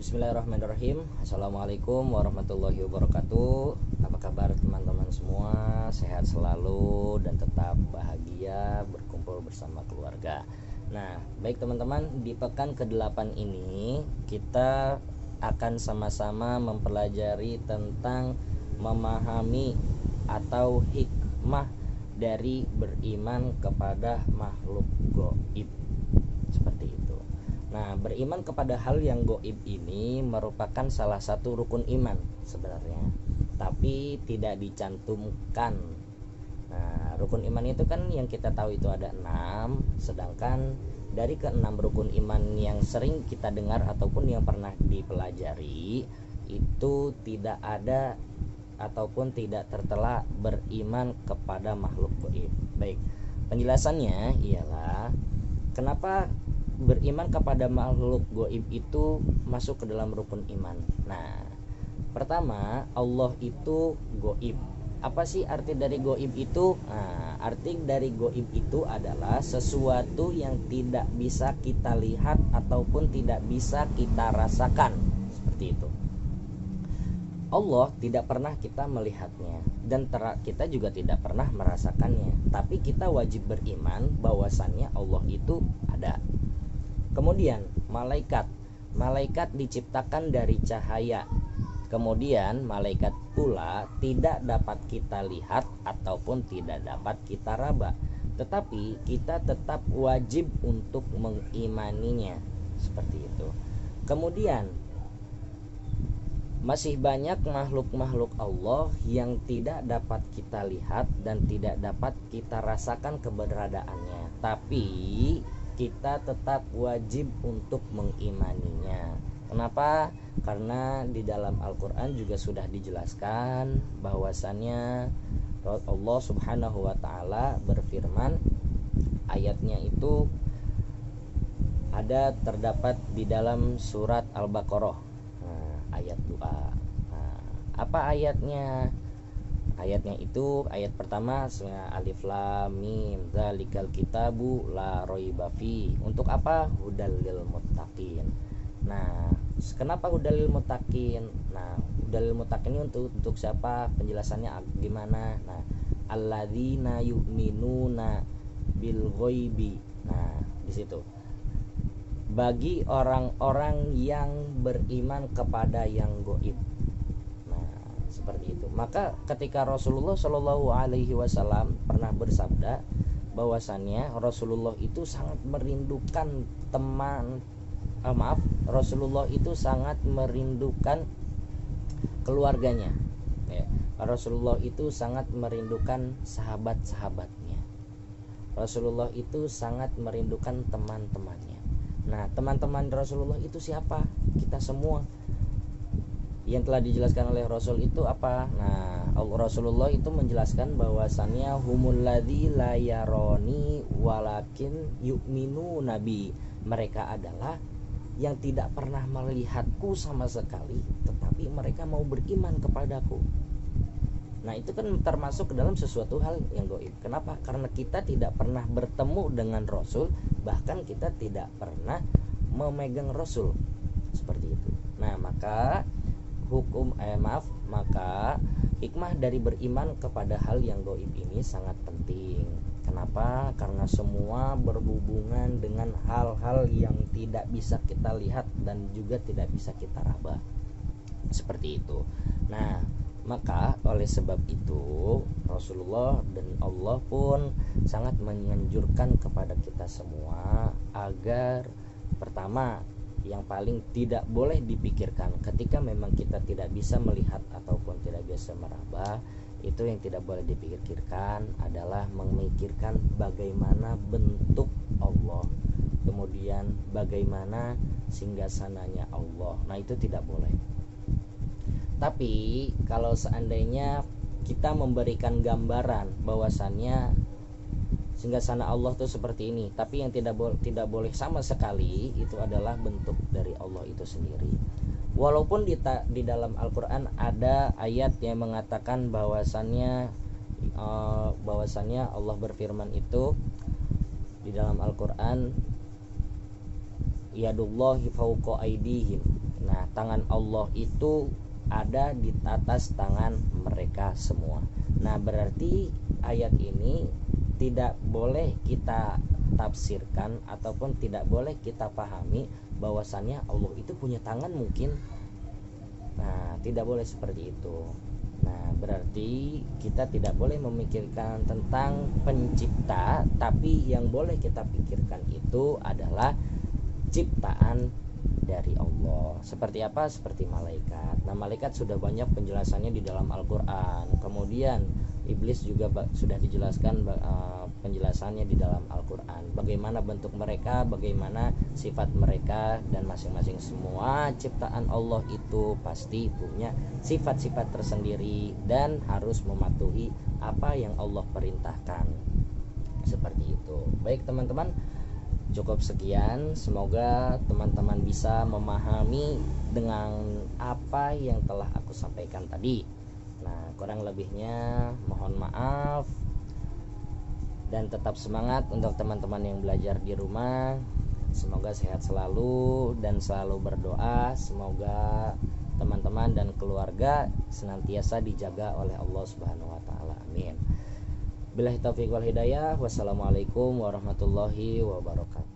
Bismillahirrahmanirrahim. Assalamualaikum warahmatullahi wabarakatuh. Apa kabar teman-teman semua? Sehat selalu dan tetap bahagia berkumpul bersama keluarga. Nah, baik teman-teman, di pekan ke-8 ini kita akan sama-sama mempelajari tentang memahami atau hikmah dari beriman kepada makhluk gaib. Seperti itu. Nah, beriman kepada hal yang gaib ini merupakan salah satu rukun iman sebenarnya, tapi tidak dicantumkan. Nah, rukun iman itu kan yang kita tahu itu ada 6, sedangkan dari ke-6 rukun iman yang sering kita dengar ataupun yang pernah dipelajari itu tidak ada ataupun tidak tertera beriman kepada makhluk gaib. Baik, penjelasannya ialah kenapa beriman kepada makhluk gaib itu masuk ke dalam rukun iman. Nah, pertama, Allah itu gaib. Apa sih arti dari gaib itu? Nah, arti dari gaib itu adalah sesuatu yang tidak bisa kita lihat ataupun tidak bisa kita rasakan. Seperti itu. Allah tidak pernah kita melihatnya dan kita juga tidak pernah merasakannya, tapi kita wajib beriman bahwasannya Allah itu ada. Kemudian malaikat diciptakan dari cahaya. Kemudian malaikat pula tidak dapat kita lihat ataupun tidak dapat kita raba, tetapi kita tetap wajib untuk mengimaninya. Seperti itu. Kemudian masih banyak makhluk-makhluk Allah yang tidak dapat kita lihat dan tidak dapat kita rasakan keberadaannya, tapi kita tetap wajib untuk mengimaninya. Kenapa? Karena di dalam Al-Quran juga sudah dijelaskan bahwasannya Allah Subhanahu wa Ta'ala berfirman, ayatnya itu ada terdapat di dalam surat Al-Baqarah, ayat 2. Apa ayatnya? Ayatnya itu ayat pertama, alif lam mim dzalikal kitabu la raiba fi. Untuk apa? Hudal lil muttaqin. Nah, kenapa hudal lil muttaqin? Nah, hudal lil muttaqin ini untuk siapa? Penjelasannya gimana? Nah, alladzina yu'minuna bil ghaibi. Nah, di situ. Bagi orang-orang yang beriman kepada yang gaib. Seperti itu. Maka ketika Rasulullah Shallallahu Alaihi Wasallam pernah bersabda bahwasannya Rasulullah itu sangat merindukan Rasulullah itu sangat merindukan keluarganya. Rasulullah itu sangat merindukan sahabat-sahabatnya. Rasulullah itu sangat merindukan teman-temannya. Nah, teman-teman Rasulullah itu siapa? Kita semua. Yang telah dijelaskan oleh Rasul itu apa? Nah, Rasulullah itu menjelaskan bahwasannya humul ladzi la yaroni walakin yu'minu nabi. Mereka adalah yang tidak pernah melihatku sama sekali, tetapi mereka mau beriman kepadaku. Nah, itu kan termasuk ke dalam sesuatu hal yang gaib. Kenapa? Karena kita tidak pernah bertemu dengan Rasul, bahkan kita tidak pernah memegang Rasul. Seperti itu. Nah, maka maka hikmah dari beriman kepada hal yang gaib ini sangat penting. Kenapa? Karena semua berhubungan dengan hal-hal yang tidak bisa kita lihat dan juga tidak bisa kita raba. Seperti itu. Nah, maka oleh sebab itu Rasulullah dan Allah pun sangat menganjurkan kepada kita semua agar pertama, yang paling tidak boleh dipikirkan ketika memang kita tidak bisa melihat ataupun tidak bisa meraba, itu yang tidak boleh dipikirkan adalah memikirkan bagaimana bentuk Allah, kemudian bagaimana singgasananya Allah. Nah, itu tidak boleh. Tapi kalau seandainya kita memberikan gambaran bahwasannya singgasana Allah itu seperti ini, tapi yang tidak boleh sama sekali itu adalah bentuk dari Allah itu sendiri. Walaupun di dalam Al-Quran ada ayat yang mengatakan bahwasannya Allah berfirman itu di dalam Al-Quran, yadullahi fauqa aidihim. Nah, tangan Allah itu ada di atas tangan mereka semua. Nah, berarti ayat ini tidak boleh kita tafsirkan ataupun tidak boleh kita pahami bahwasannya Allah itu punya tangan mungkin. Nah, tidak boleh seperti itu. Nah, berarti kita tidak boleh memikirkan tentang pencipta, tapi yang boleh kita pikirkan itu adalah ciptaan dari Allah. Seperti apa? Seperti malaikat. Nah, malaikat sudah banyak penjelasannya di dalam Al-Qur'an. Kemudian iblis juga sudah dijelaskan penjelasannya di dalam Al-Qur'an. Bagaimana bentuk mereka, bagaimana sifat mereka, dan masing-masing semua ciptaan Allah itu pasti punya sifat-sifat tersendiri dan harus mematuhi apa yang Allah perintahkan. Seperti itu. Baik teman-teman, cukup sekian. Semoga teman-teman bisa memahami dengan apa yang telah aku sampaikan tadi. Nah, kurang lebihnya mohon maaf, dan tetap semangat untuk teman-teman yang belajar di rumah. Semoga sehat selalu dan selalu berdoa. Semoga teman-teman dan keluarga senantiasa dijaga oleh Allah Subhanahu wa taala. Amin. Billahi taufiq wal hidayah. Wassalamualaikum warahmatullahi wabarakatuh.